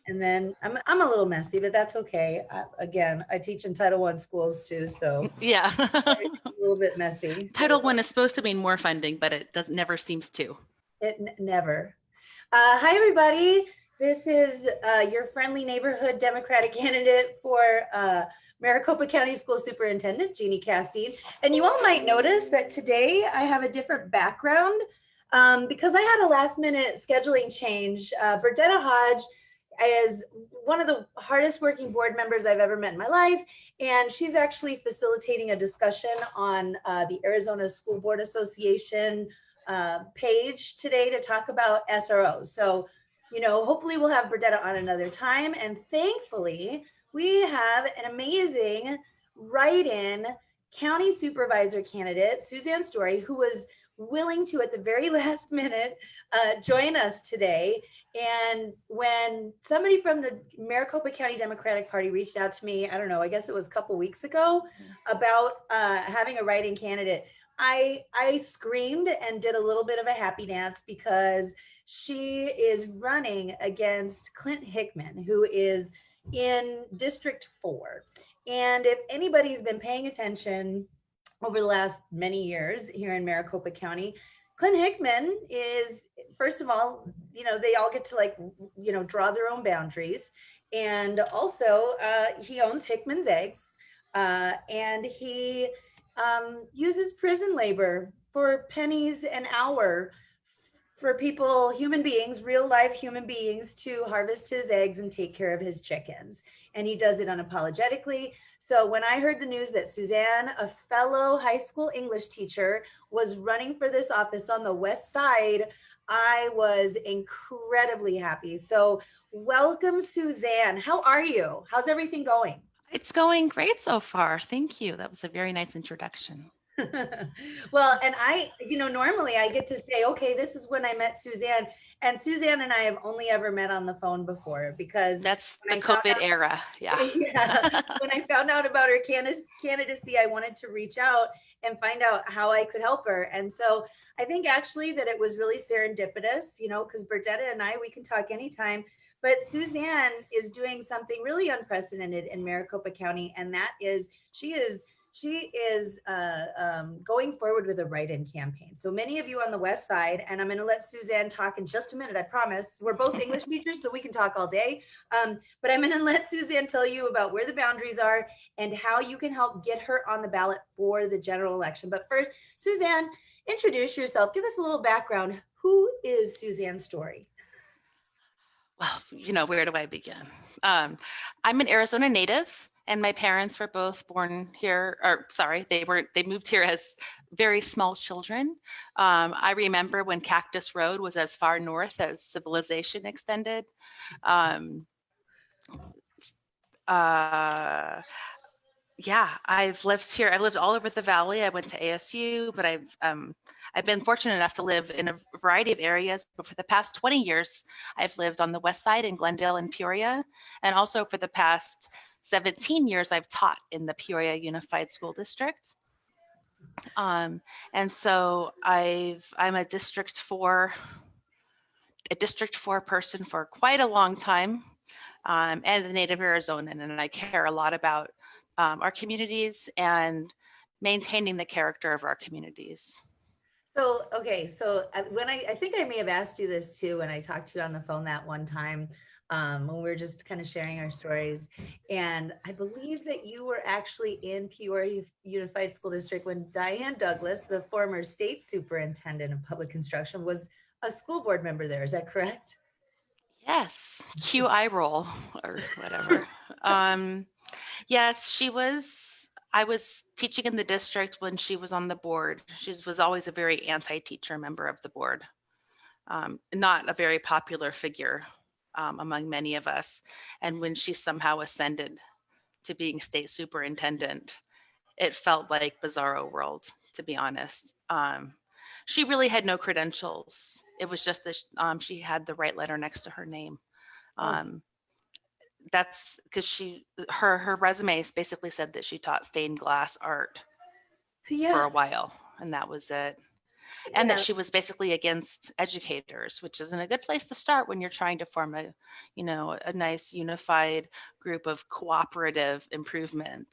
And then I'm a little messy, but that's okay. Again, I teach in Title I schools too, so Yeah. it's a little bit messy. Title I is supposed to mean more funding, but it doesn't never seems to. It never. Hi, everybody. This is your friendly neighborhood Democratic candidate for Maricopa County School Superintendent, Jeanne Casteen. And you all might notice that today I have a different background because I had a last minute scheduling change. Burdetta Hodge is one of the hardest working board members I've ever met in my life. And she's actually facilitating a discussion on the Arizona School Board Association page today to talk about SROs. So, you know, hopefully we'll have Burdetta on another time. And thankfully, we have an amazing write-in county supervisor candidate, Suzanne Story, who was willing to, at the very last minute, join us today. And when somebody from the Maricopa County Democratic Party reached out to me, I don't know, I guess it was a couple weeks ago, about having a write-in candidate, I screamed and did a little bit of a happy dance because she is running against Clint Hickman, who is in District 4. And if anybody's been paying attention over the last many years here in Maricopa County, Clint Hickman is, first of all, you know, they all get to, like, you know, draw their own boundaries. And also he owns Hickman's Eggs, and he uses prison labor for pennies an hour for people, human beings, real life human beings, to harvest his eggs and take care of his chickens. And he does it unapologetically. So when I heard the news that Suzanne, a fellow high school English teacher, was running for this office on the West Side, I was incredibly happy. So welcome, Suzanne. How are you? How's everything going? It's going great so far. Thank you. That was a very nice introduction. Well, and I, you know, normally I get to say, okay, this is when I met Suzanne. And Suzanne and I have only ever met on the phone before, because that's the COVID era. Yeah. Yeah. When I found out about her candidacy, I wanted to reach out and find out how I could help her. And so I think actually that it was really serendipitous, you know, because Burdetta and I, we can talk anytime. But Suzanne is doing something really unprecedented in Maricopa County, and that is she is going forward with a write-in campaign. So many of you on the West Side, and I'm going to let Suzanne talk in just a minute, I promise. We're both English teachers, so we can talk all day. But I'm going to let Suzanne tell you about where the boundaries are and how you can help get her on the ballot for the general election. But first, Suzanne, introduce yourself. Give us a little background. Who is Suzanne Story? Well, you know, where do I begin? I'm an Arizona native, and my parents were both born here, or sorry, they moved here as very small children. I remember when Cactus Road was as far north as civilization extended. Yeah, I've lived here. I've lived all over the valley. I went to ASU, but I've been fortunate enough to live in a variety of areas. But for the past 20 years, I've lived on the West Side in Glendale and Peoria, and also for the past 17 years, I've taught in the Peoria Unified School District. And so I'm a District 4 person for quite a long time, and a native Arizonan, and I care a lot about our communities and maintaining the character of our communities. So, okay, so when I think I may have asked you this too when I talked to you on the phone that one time, when we were just kind of sharing our stories. And I believe that you were actually in Peoria Unified School District when Diane Douglas, the former state superintendent of public instruction, was a school board member there. Is that correct? Yes, QI roll or whatever. Yes, she was. I was teaching in the district when she was on the board. She was always a very anti-teacher member of the board. Not a very popular figure among many of us. And when she somehow ascended to being state superintendent, it felt like bizarro world, to be honest. She really had no credentials. It was just that she had the right letter next to her name. That's because her resume basically said that she taught stained glass art for a while, and that was it. and that Yeah. she was basically against educators, which isn't a good place to start when you're trying to form a, a nice unified group of cooperative improvement.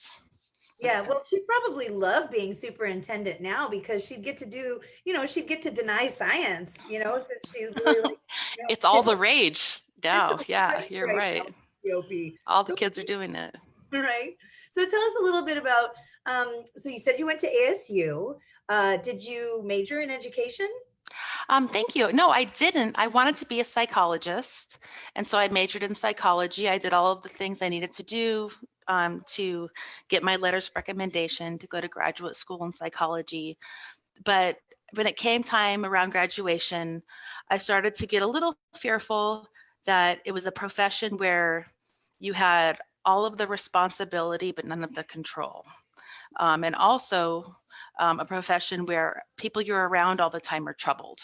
Yeah, well, she'd probably love being superintendent now because she'd get to do, she'd get to deny science, since she's really like, It's all the rage now. Yeah, right you're right right. now, GOP. All the So, kids are doing it. right. So tell us a little bit about, so you said you went to ASU. Did you major in education? Thank you. No, I didn't. I wanted to be a psychologist. And so I majored in psychology. I did all of the things I needed to do to get my letters of recommendation to go to graduate school in psychology. But when it came time around graduation, I started to get a little fearful that it was a profession where you had all of the responsibility, but none of the control. And also a profession where people you're around all the time are troubled.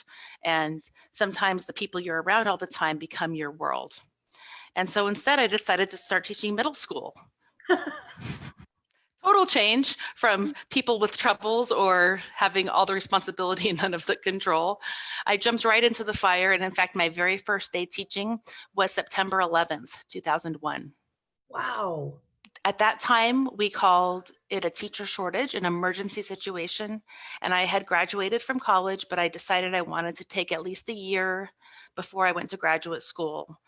And sometimes the people you're around all the time become your world. And so instead, I decided to start teaching middle school. Total change from people with troubles or having all the responsibility and none of the control. I jumped right into the fire. And in fact, my very first day teaching was September 11th, 2001. Wow. At that time, we called it a teacher shortage, an emergency situation. And I had graduated from college, but I decided I wanted to take at least a year before I went to graduate school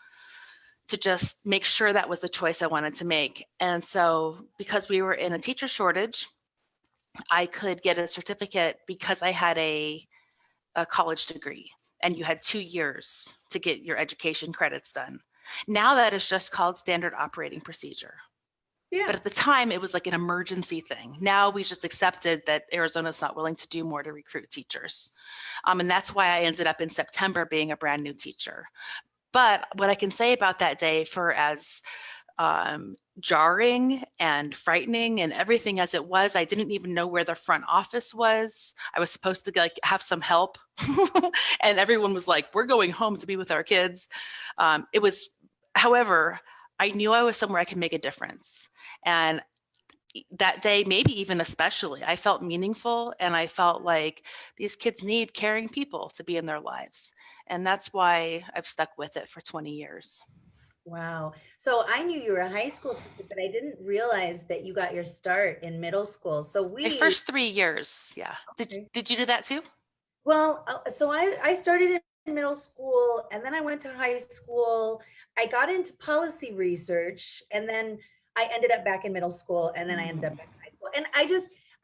to just make sure that was the choice I wanted to make. And so because we were in a teacher shortage, I could get a certificate because I had a college degree, and you had 2 years to get your education credits done. Now that is just called standard operating procedure. Yeah. But at the time, it was like an emergency thing. Now we just accepted that Arizona's not willing to do more to recruit teachers. And that's why I ended up in September being a brand new teacher. But what I can say about that day, for as jarring and frightening and everything as it was, I didn't even know where the front office was. I was supposed to have some help. And everyone was like, we're going home to be with our kids. However, I knew I was somewhere I could make a difference. And that day, maybe even especially, I felt meaningful, and I felt like these kids need caring people to be in their lives. And that's why I've stuck with it for 20 years. Wow. So I knew you were a high school teacher, but I didn't realize that you got your start in middle school. So My first 3 years, yeah. Did you do that too? Well, so I started in middle school and then I went to high school. I got into policy research and then I ended up back in middle school and then I ended up back in high school. And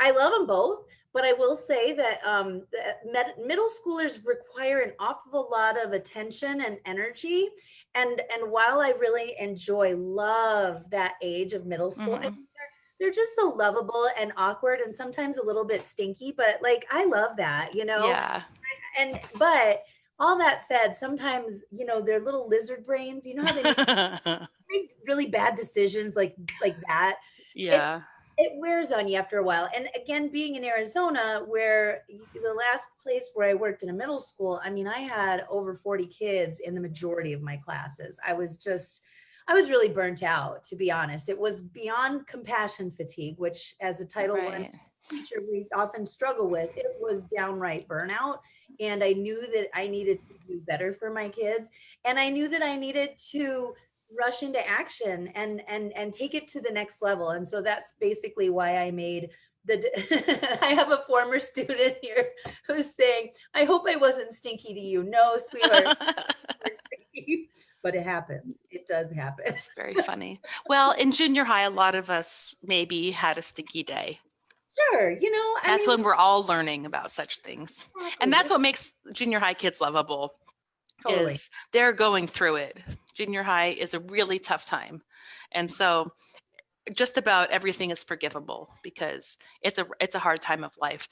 I love them both, but I will say that middle schoolers require an awful lot of attention and energy. And while I really love that age of middle school, I think they're just so lovable and awkward and sometimes a little bit stinky, but like I love that, Yeah. But all that said, sometimes, their little lizard brains, how they make really bad decisions like that. Yeah. It wears on you after a while. And again, being in Arizona, where the last place where I worked in a middle school, I mean, I had over 40 kids in the majority of my classes. I was really burnt out, to be honest. It was beyond compassion fatigue, which as a Title I teacher, we often struggle with. It was downright burnout. And I knew that I needed to do better for my kids. And I knew that I needed to rush into action and take it to the next level. And so that's basically why I made I have a former student here who's saying, I hope I wasn't stinky to you. No, sweetheart. But it happens. It does happen. It's very funny. Well, in junior high, a lot of us maybe had a stinky day. Sure. That's when we're all learning about such things. And that's what makes junior high kids lovable. Totally. Is they're going through it. Junior high is a really tough time. And so just about everything is forgivable because it's a hard time of life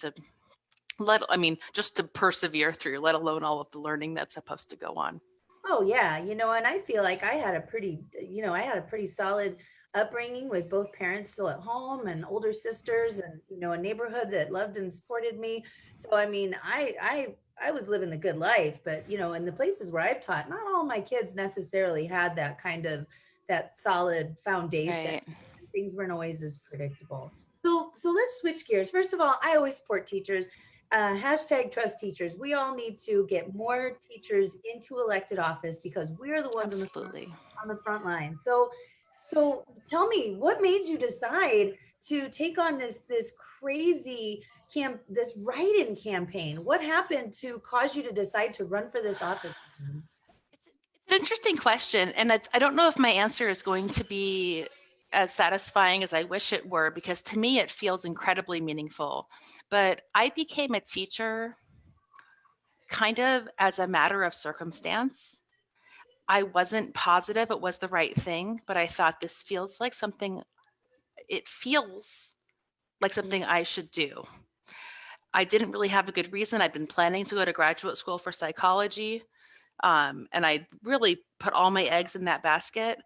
just to persevere through, let alone all of the learning that's supposed to go on. Oh yeah. And I feel like I had a pretty solid upbringing with both parents still at home and older sisters and, a neighborhood that loved and supported me. So, I mean, I was living the good life, but in the places where I've taught, not all my kids necessarily had that that solid foundation. Right. Things weren't always as predictable. So let's switch gears. First of all, I always support teachers. Hashtag trust teachers. We all need to get more teachers into elected office because we're the ones Absolutely. on the front line. So tell me, what made you decide to take on this crazy this write-in campaign? What happened to cause you to decide to run for this office? It's an interesting question, and I don't know if my answer is going to be as satisfying as I wish it were, because to me it feels incredibly meaningful. But I became a teacher kind of as a matter of circumstance. I wasn't positive it was the right thing, but I thought this feels like something, it feels like something I should do. I didn't really have a good reason. I'd been planning to go to graduate school for psychology, and I really put all my eggs in that basket.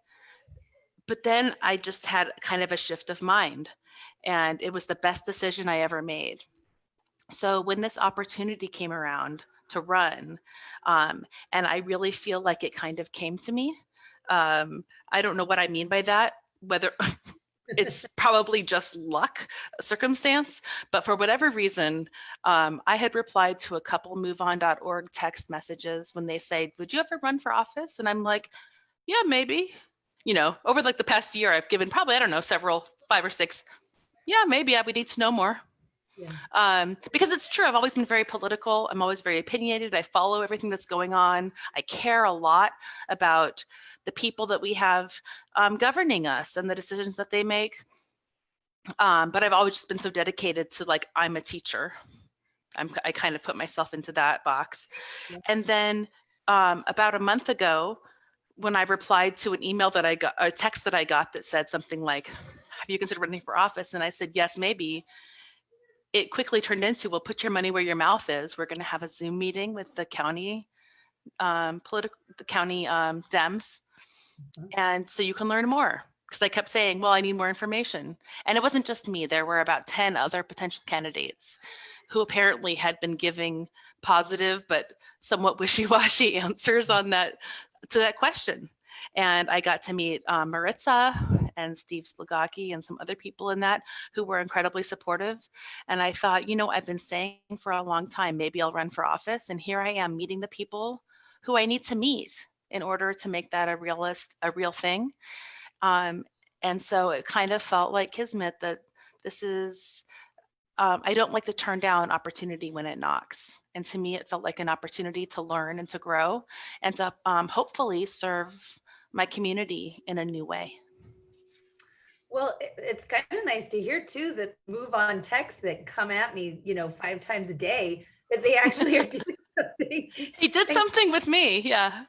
But then I just had kind of a shift of mind, and it was the best decision I ever made. So when this opportunity came around to run, and I really feel like it kind of came to me. I don't know what I mean by that, whether it's probably just luck, circumstance, but for whatever reason, I had replied to a couple moveon.org text messages when they say, would you ever run for office? And I'm like, yeah, maybe. You know, over like the past year, I've given probably, I don't know, several, 5 or 6. Yeah, maybe we need to know more. Yeah. Because it's true, I've always been very political. I'm always very opinionated. I follow everything that's going on. I care a lot about the people that we have governing us and the decisions that they make. But I've always just been so dedicated to, like, I'm a teacher. I kind of put myself into that box. Yeah. And then about a month ago, when I replied to an email that I got, a text that I got that said something like, have you considered running for office? And I said, yes, maybe. It quickly turned into, well, put your money where your mouth is. We're going to have a Zoom meeting with the county the county Dems. And so you can learn more. Because I kept saying, well, I need more information. And it wasn't just me. There were about 10 other potential candidates who apparently had been giving positive but somewhat wishy-washy answers on that, to that question. And I got to meet Maritza and Steve Slugaki and some other people in that who were incredibly supportive. And I thought, you know, I've been saying for a long time, maybe I'll run for office. And here I am meeting the people who I need to meet in order to make that a real thing. And so it kind of felt like kismet that this is, I don't like to turn down opportunity when it knocks. And to me, it felt like an opportunity to learn and to grow and to hopefully serve my community in a new way. Well, it's kind of nice to hear too, that move on texts that come at me, you know, 5 times a day, that they actually are doing something. He did something with me. Yeah.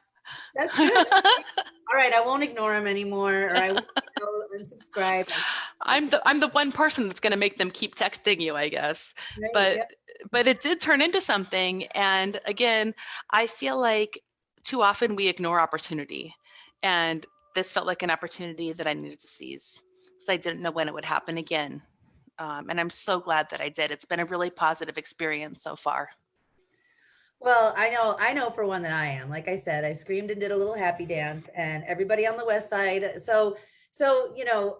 That's good. All right, I won't ignore him anymore, or I won't unsubscribe. I'm the one person that's going to make them keep texting you, I guess. Right, but it did turn into something. And again, I feel like too often we ignore opportunity, and this felt like an opportunity that I needed to seize, because I didn't know when it would happen again. And I'm so glad that I did. It's been a really positive experience so far. Well, I know for one that I am. Like I said, I screamed and did a little happy dance, and everybody on the west side. So you know,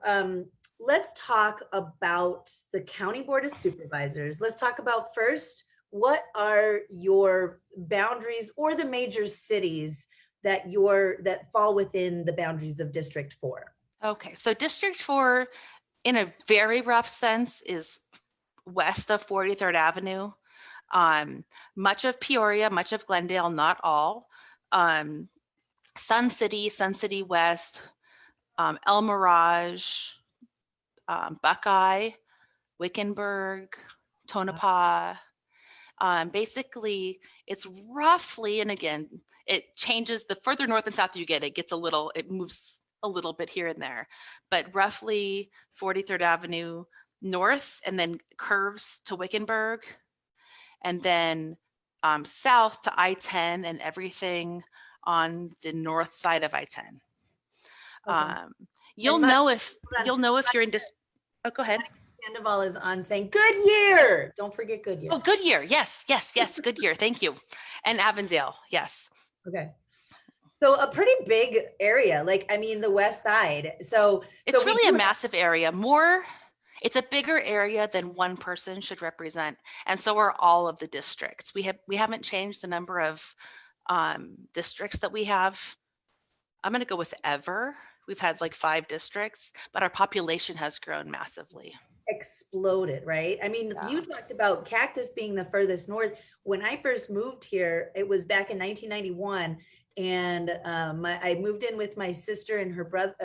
let's talk about the County Board of Supervisors. Let's talk about first, what are your boundaries or the major cities that fall within the boundaries of District 4? Okay, so District 4, in a very rough sense, is west of 43rd Avenue. Much of Peoria, much of Glendale, not all. Sun City West, El Mirage, Buckeye, Wickenburg, Tonopah. Basically, it's roughly, and again, it changes the further north and south you get, it moves a little bit here and there, but roughly 43rd Avenue north, and then curves to Wickenburg, and then south to I-10 and everything on the north side of I-10. Okay. You'll know if you're in oh, go ahead. Sandoval is on saying Goodyear. Don't forget Goodyear. Oh, Goodyear. Yes. Goodyear. Thank you. And Avondale. Yes. Okay. So a pretty big area, like, I mean, the west side. So it's really a massive area. It's a bigger area than one person should represent. And so are all of the districts. We haven't changed the number of districts that we have. I'm going to go with ever. We've had like 5 districts, but our population has grown massively. Exploded, right? I mean, Yeah. you talked about Cactus being the furthest north. When I first moved here, it was back in 1991, and I moved in with my sister and her brother.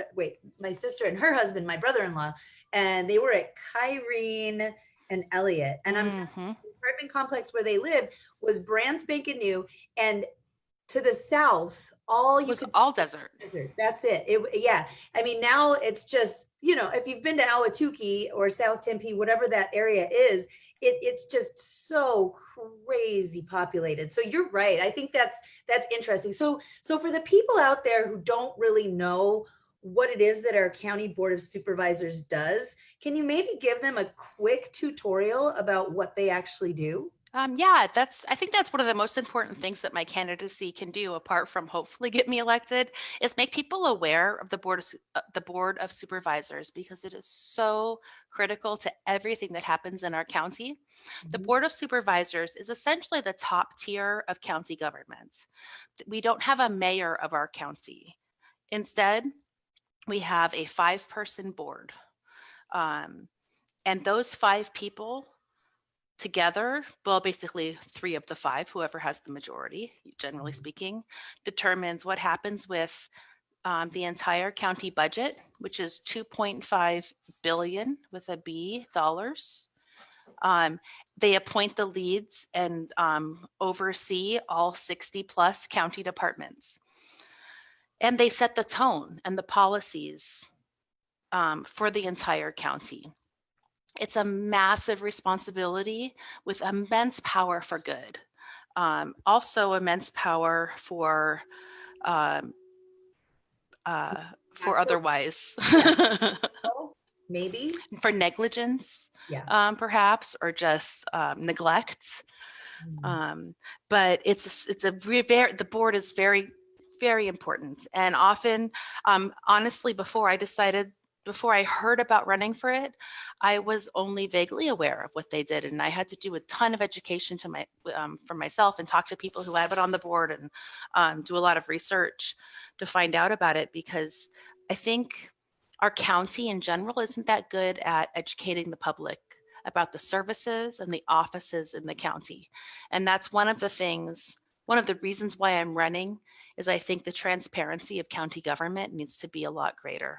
My sister and her husband, my brother-in-law, and they were at Kyrene and Elliott. And I'm telling you, the apartment complex where they lived was brand spanking new, and to the south, all you was could all desert. desert. That's it. Yeah. I mean, now it's just, if you've been to Ahwatukee or South Tempe, whatever that area is, it's just so crazy populated. So you're right. I think that's interesting. So for the people out there who don't really know what it is that our County Board of Supervisors does, can you maybe give them a quick tutorial about what they actually do? Yeah, I think that's one of the most important things that my candidacy can do, apart from hopefully get me elected, is make people aware of the Board of Supervisors, because it is so critical to everything that happens in our county. The Board of Supervisors is essentially the top tier of county government. We don't have a mayor of our county. Instead, we have a 5-person board. And those 5 people together, well, basically 3 of the 5, whoever has the majority, generally speaking, determines what happens with the entire county budget, which is $2.5 billion with a B dollars. They appoint the leads and oversee all 60 plus county departments. And they set the tone and the policies for the entire county. It's a massive responsibility with immense power for good. Also immense power for otherwise. Maybe. For negligence, Yeah. perhaps, or just neglect. But the board is very, very important. And often, honestly, before I heard about running for it, I was only vaguely aware of what they did, and I had to do a ton of education for myself and talk to people who had been on the board and do a lot of research to find out about it, because I think our county in general isn't that good at educating the public about the services and the offices in the county. And that's one of the reasons why I'm running, is I think the transparency of county government needs to be a lot greater.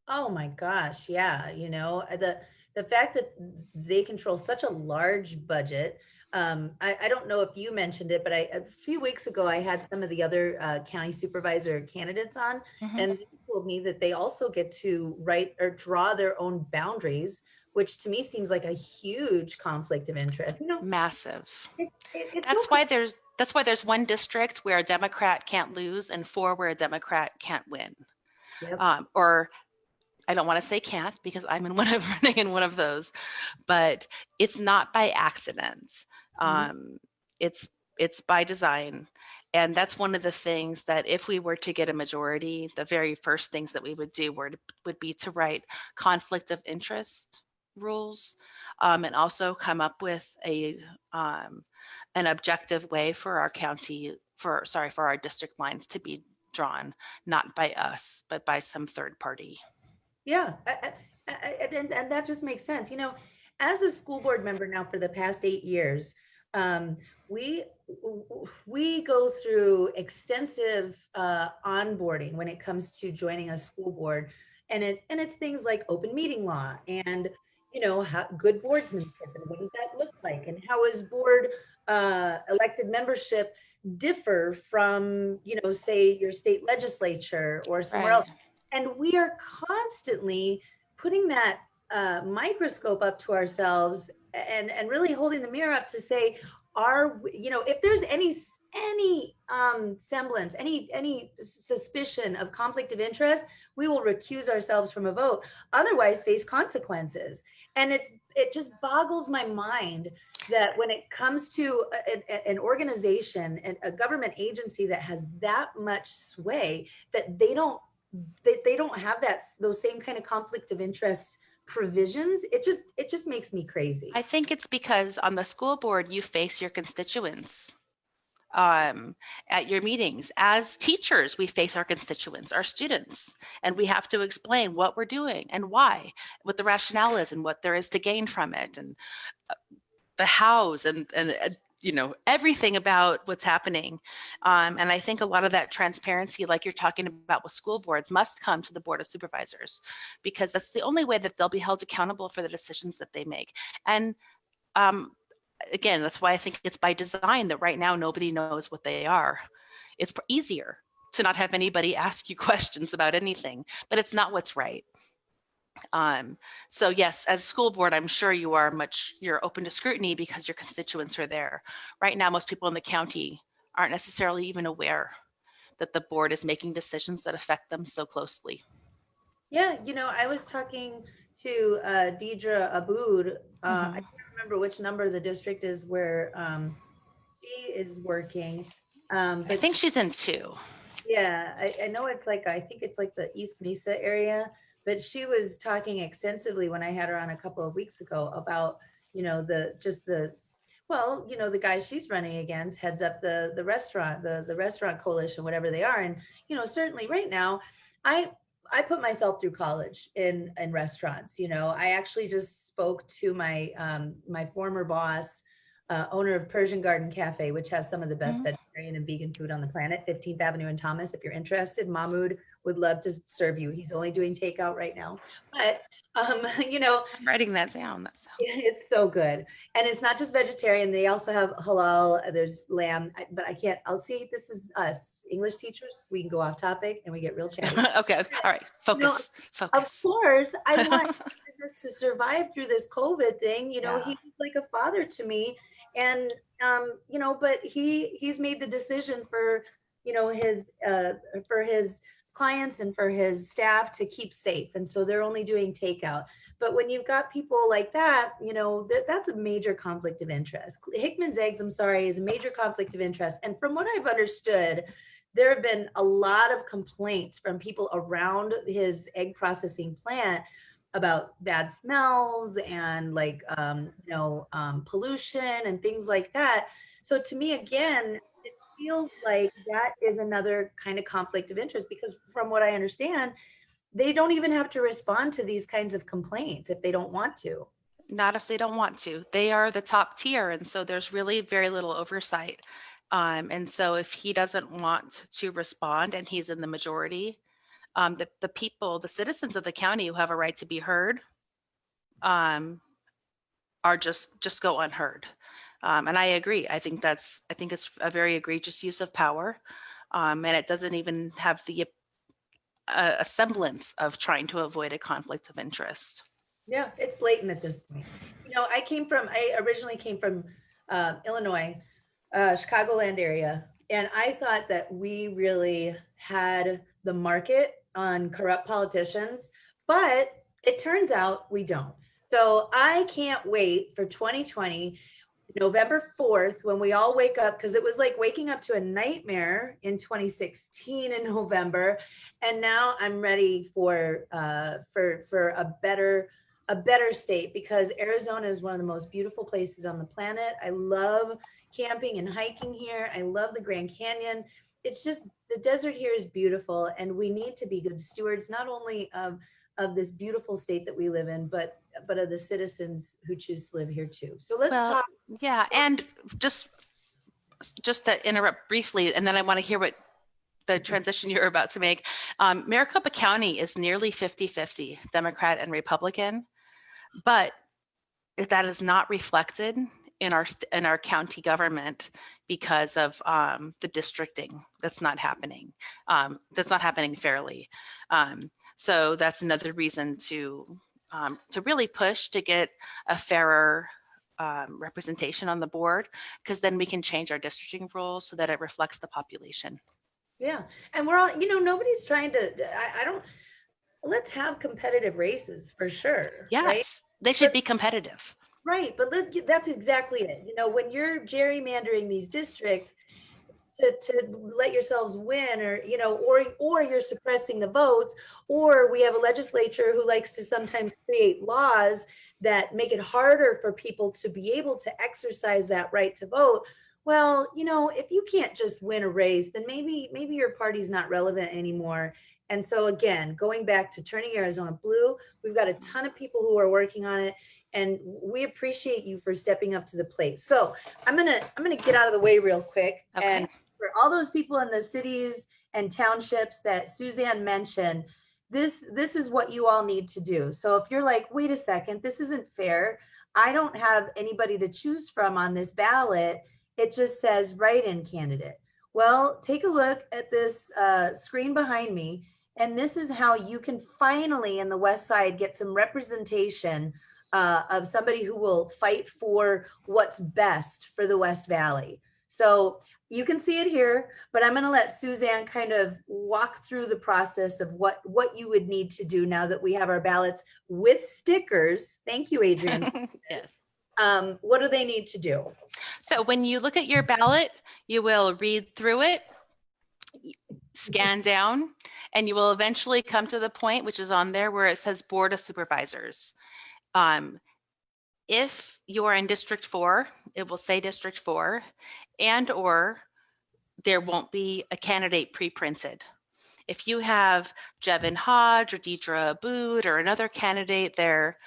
Oh my gosh, yeah. The fact that they control such a large budget. I don't know if you mentioned it, but a few weeks ago I had some of the other county supervisor candidates on, and they told me that they also get to write or draw their own boundaries, which to me seems like a huge conflict of interest. Massive. It's That's okay. why there's 1 district where a Democrat can't lose and 4 where a Democrat can't win. Yep. Or I don't want to say can't, because I'm running in one of those, but it's not by accident. It's by design. And that's one of the things that if we were to get a majority, the very first things that we would do would be to write conflict of interest rules, and also come up with an objective way for our county, for our district lines to be drawn, not by us, but by some third party. Yeah, and that just makes sense. As a school board member now for the past 8 years, we go through extensive onboarding when it comes to joining a school board, and it's things like open meeting law and how good boardsmanship, and what does that look like, and how is board elected membership differ from say your state legislature or somewhere else. And we are constantly putting that microscope up to ourselves and really holding the mirror up to say, if there's any semblance, any suspicion of conflict of interest, we will recuse ourselves from a vote, otherwise face consequences. And it just boggles my mind that when it comes to an organization and a government agency that has that much sway, that they don't have those same kind of conflict of interest provisions, it just makes me crazy. I think it's because on the school board, you face your constituents at your meetings. As teachers, we face our constituents, our students, and we have to explain what we're doing and why, what the rationale is and what there is to gain from it, and the hows and everything about what's happening. And I think a lot of that transparency, like you're talking about with school boards, must come to the Board of Supervisors, because that's the only way that they'll be held accountable for the decisions that they make. And again, that's why I think it's by design that right now nobody knows what they are. It's easier to not have anybody ask you questions about anything, but it's not what's right. So yes, as a school board, I'm sure you're open to scrutiny because your constituents are there. Right now, most people in the county aren't necessarily even aware that the board is making decisions that affect them so closely. Yeah, I was talking to Deidre Aboud. I can't remember which number the district is where she is working. But I think she's in 2. Yeah, I know it's like, I think it's like the East Mesa area, but she was talking extensively when I had her on a couple of weeks ago about, the guy she's running against heads up the restaurant, the restaurant coalition, whatever they are. And, certainly right now, I put myself through college in restaurants. I actually just spoke to my former boss, owner of Persian Garden Cafe, which has some of the best vegetarian and vegan food on the planet, 15th Avenue in Thomas. If you're interested, Mahmoud would love to serve you. He's only doing takeout right now, but I'm writing that down. That sounds it's so good. And it's not just vegetarian. They also have halal. There's lamb, but I can't, I'll see, this is us English teachers. We can go off topic and we get real chatty. Okay. All right. Focus. Of Focus. course, I want business to survive through this COVID thing. He Yeah. was like a father to me. And, but he's made the decision for, his clients and for his staff to keep safe. And so they're only doing takeout. But when you've got people like that, that's a major conflict of interest. Hickman's Eggs, I'm sorry, is a major conflict of interest. And from what I've understood, there have been a lot of complaints from people around his egg processing plant about bad smells and pollution and things like that. So to me, again, it feels like that is another kind of conflict of interest, because from what I understand, they don't even have to respond to these kinds of complaints if they don't want to. Not if they don't want to. They are the top tier. And so there's really very little oversight. And so if he doesn't want to respond and he's in the majority, the people, the citizens of the county who have a right to be heard are just go unheard. And I agree. I think it's a very egregious use of power. And it doesn't even have the a semblance of trying to avoid a conflict of interest. Yeah, it's blatant at this point. I originally came from Illinois, Chicagoland area. And I thought that we really had the market on corrupt politicians, but it turns out we don't. So I can't wait for 2020, November 4th, when we all wake up, because it was like waking up to a nightmare in 2016 in November. And now I'm ready for a better state, because Arizona is one of the most beautiful places on the planet. I love camping and hiking here. I love the Grand Canyon. It's just, the desert here is beautiful, and we need to be good stewards, not only of this beautiful state that we live in, but of the citizens who choose to live here too. So let's talk. Yeah, and just to interrupt briefly, and then I want to hear what the transition you're about to make. Maricopa County is nearly 50-50 Democrat and Republican, but that is not reflected in our county government because of the districting that's not happening. That's not happening fairly. So that's another reason to really push to get a fairer representation on the board, because then we can change our districting rules so that it reflects the population. Yeah, and we're all, nobody's trying to, let's have competitive races for sure. Yes, right? They should be competitive. Right, but that's exactly it. When you're gerrymandering these districts, to let yourselves win, or, you know, or you're suppressing the votes, or we have a legislature who likes to sometimes create laws that make it harder for people to be able to exercise that right to vote. Well, you know, if you can't just win a race, then maybe your party's not relevant anymore. And so again, going back to turning Arizona blue, we've got a ton of people who are working on it, and we appreciate you for stepping up to the plate. So I'm gonna get out of the way real quick. Okay. And for all those people in the cities and townships that Suzanne mentioned, this is what you all need to do. So if you're like, wait a second, this isn't fair, I don't have anybody to choose from on this ballot, it just says write-in candidate. Well, take a look at this screen behind me, and this is how you can finally in the West Side get some representation of somebody who will fight for what's best for the West Valley. So you can see it here, but I'm going to let Suzanne kind of walk through the process of what you would need to do now that we have our ballots with stickers. Thank you, Adrienne. Yes. What do they need to do? So when you look at your ballot, you will read through it, scan down, and you will eventually come to the point, which is on there, where it says Board of Supervisors. If you're in District 4, it will say District 4, and or there won't be a candidate pre-printed. If you have Jevin Hodge or Deidre Abood or another candidate there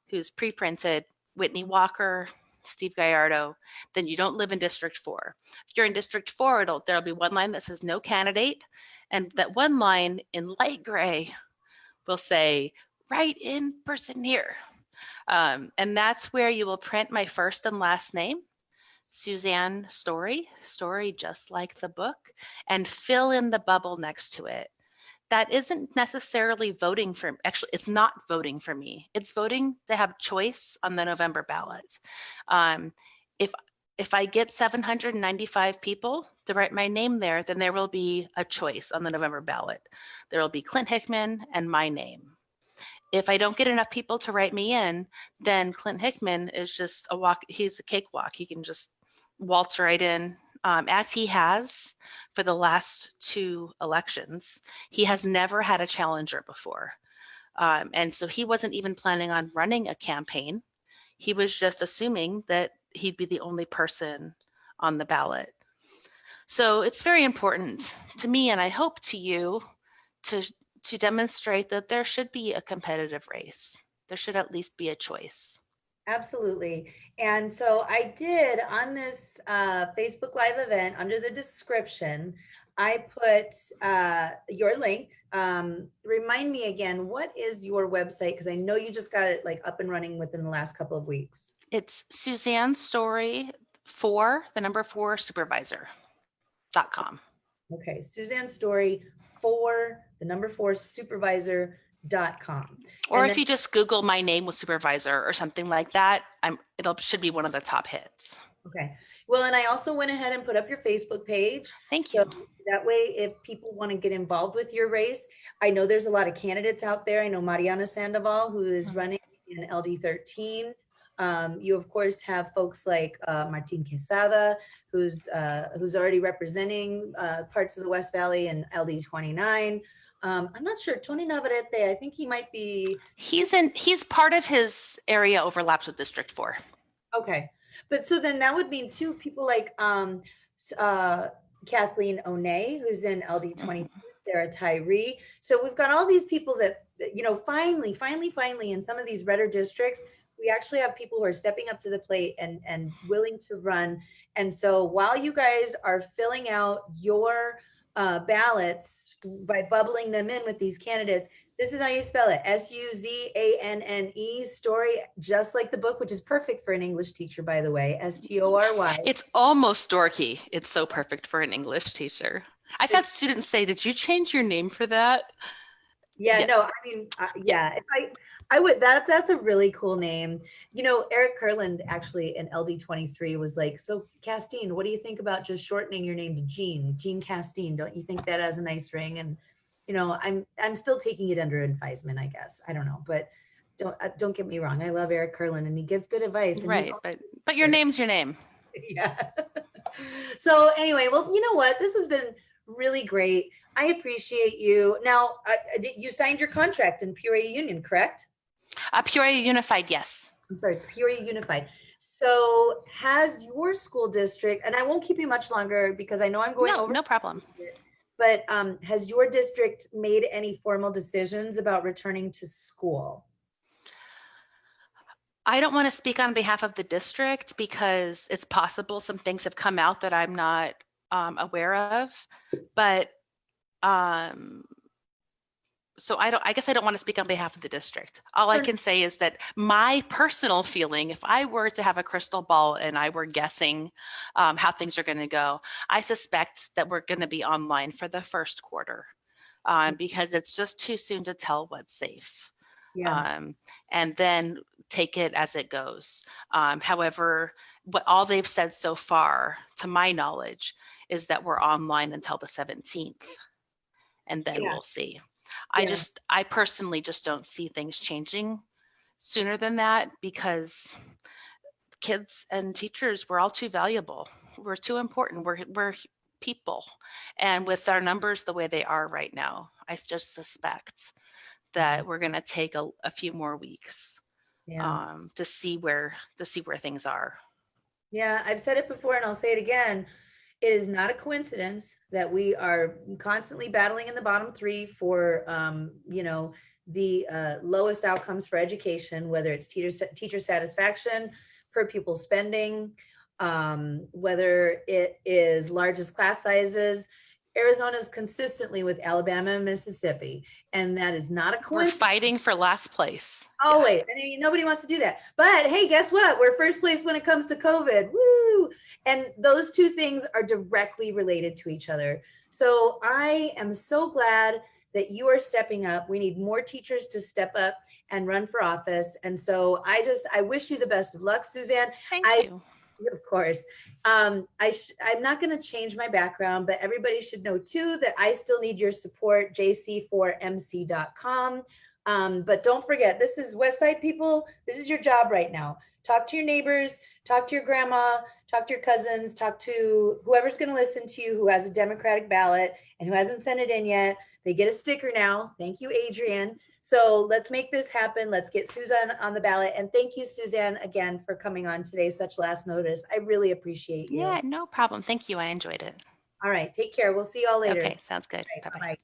who's pre-printed, Whitney Walker, Steve Gallardo, then you don't live in District 4. If you're in District 4, there'll be one line that says no candidate, and that one line in light gray will say write in person here. And that's where you will print my first and last name, Suzanne Story just like the book, and fill in the bubble next to it. That isn't necessarily voting for, actually, it's not voting for me. It's voting to have choice on the November ballot. If I get 795 people to write my name there, then there will be a choice on the November ballot. There will be Clint Hickman and my name. If I don't get enough people to write me in, then Clint Hickman is just a walk. He's a cakewalk. He can just waltz right in, as he has for the last 2 elections. He has never had a challenger before. And so he wasn't even planning on running a campaign. He was just assuming that he'd be the only person on the ballot. So it's very important to me, and I hope to you, to demonstrate that there should be a competitive race. There should at least be a choice. Absolutely. And so I did on this Facebook Live event, under the description, I put your link. Remind me again, what is your website? Because I know you just got it like up and running within the last couple of weeks. It's Suzanne Story 4, the number 4, supervisor.com. Okay, Suzanne Story 4, the number 4, supervisor.com. Or if you just Google my name with supervisor or something like that, should be one of the top hits. Okay. Well, and I also went ahead and put up your Facebook page. Thank you. So that way, if people want to get involved with your race, I know there's a lot of candidates out there. I know Mariana Sandoval, who is running in LD 13. You of course have folks like Martin Quesada, who's already representing parts of the West Valley in LD 29. I'm not sure, Tony Navarrete, I think he might be. He's part of his area overlaps with District 4. Okay, but so then that would mean too, people like Kathleen Onay, who's in LD 22, Sarah Tyree. So we've got all these people that, you know, finally in some of these redder districts, we actually have people who are stepping up to the plate and willing to run. And so while you guys are filling out your ballots by bubbling them in with these candidates, this is how you spell it: Suzanne Story, just like the book, which is perfect for an English teacher, by the way. Story. It's almost dorky. It's so perfect for an English teacher. I've had students say, "Did you change your name for that?" Yeah. No, I mean, yeah. If I would. That's a really cool name. You know, Eric Kurland actually in LD 23 was like, "So Casteen, what do you think about just shortening your name to Jeanne Casteen? Don't you think that has a nice ring?" And you know, I'm still taking it under advisement, I guess. I don't know, but don't get me wrong. I love Eric Kurland and he gives good advice. And right, but your name's your name. Yeah. So anyway, well, you know what? This has been really great. I appreciate you. Now, you signed your contract in Peoria Union, correct? Peoria Unified, yes. I'm sorry, Peoria Unified. So has your school district, and I won't keep you much longer because I know I'm going over. No problem. But has your district made any formal decisions about returning to school? I don't want to speak on behalf of the district because it's possible some things have come out that I'm not aware of, but so I guess I don't want to speak on behalf of the district. All I can say is that my personal feeling, if I were to have a crystal ball and I were guessing how things are going to go, I suspect that we're going to be online for the first quarter because it's just too soon to tell what's safe. Yeah. And then take it as it goes. However, what all they've said so far, to my knowledge, is that we're online until the 17th, and then we'll see. I personally just don't see things changing sooner than that because kids and teachers, we're all too valuable. We're too important. We're people. And with our numbers the way they are right now, I just suspect that we're going to take a few more weeks to see where things are. Yeah, I've said it before and I'll say it again. It is not a coincidence that we are constantly battling in the bottom three for, the lowest outcomes for education, whether it's teacher satisfaction, per pupil spending, whether it is largest class sizes. Arizona's consistently with Alabama and Mississippi, and that is not a coincidence. We're fighting for last place. Always. I mean, nobody wants to do that. But hey, guess what? We're first place when it comes to COVID. Woo! And those two things are directly related to each other. So I am so glad that you are stepping up. We need more teachers to step up and run for office. And so I wish you the best of luck, Suzanne. Thank you. Of course. I'm not going to change my background, but everybody should know too that I still need your support, jc4mc.com. But don't forget, this is Westside people. This is your job right now. Talk to your neighbors, talk to your grandma, talk to your cousins, talk to whoever's going to listen to you who has a Democratic ballot and who hasn't sent it in yet. They get a sticker now. Thank you, Adrian. So let's make this happen. Let's get Suzanne on the ballot. And thank you, Suzanne, again, for coming on today, such last notice. I really appreciate you. Yeah, no problem. Thank you. I enjoyed it. All right. Take care. We'll see you all later. Okay, sounds good. Right, Bye-bye. bye-bye.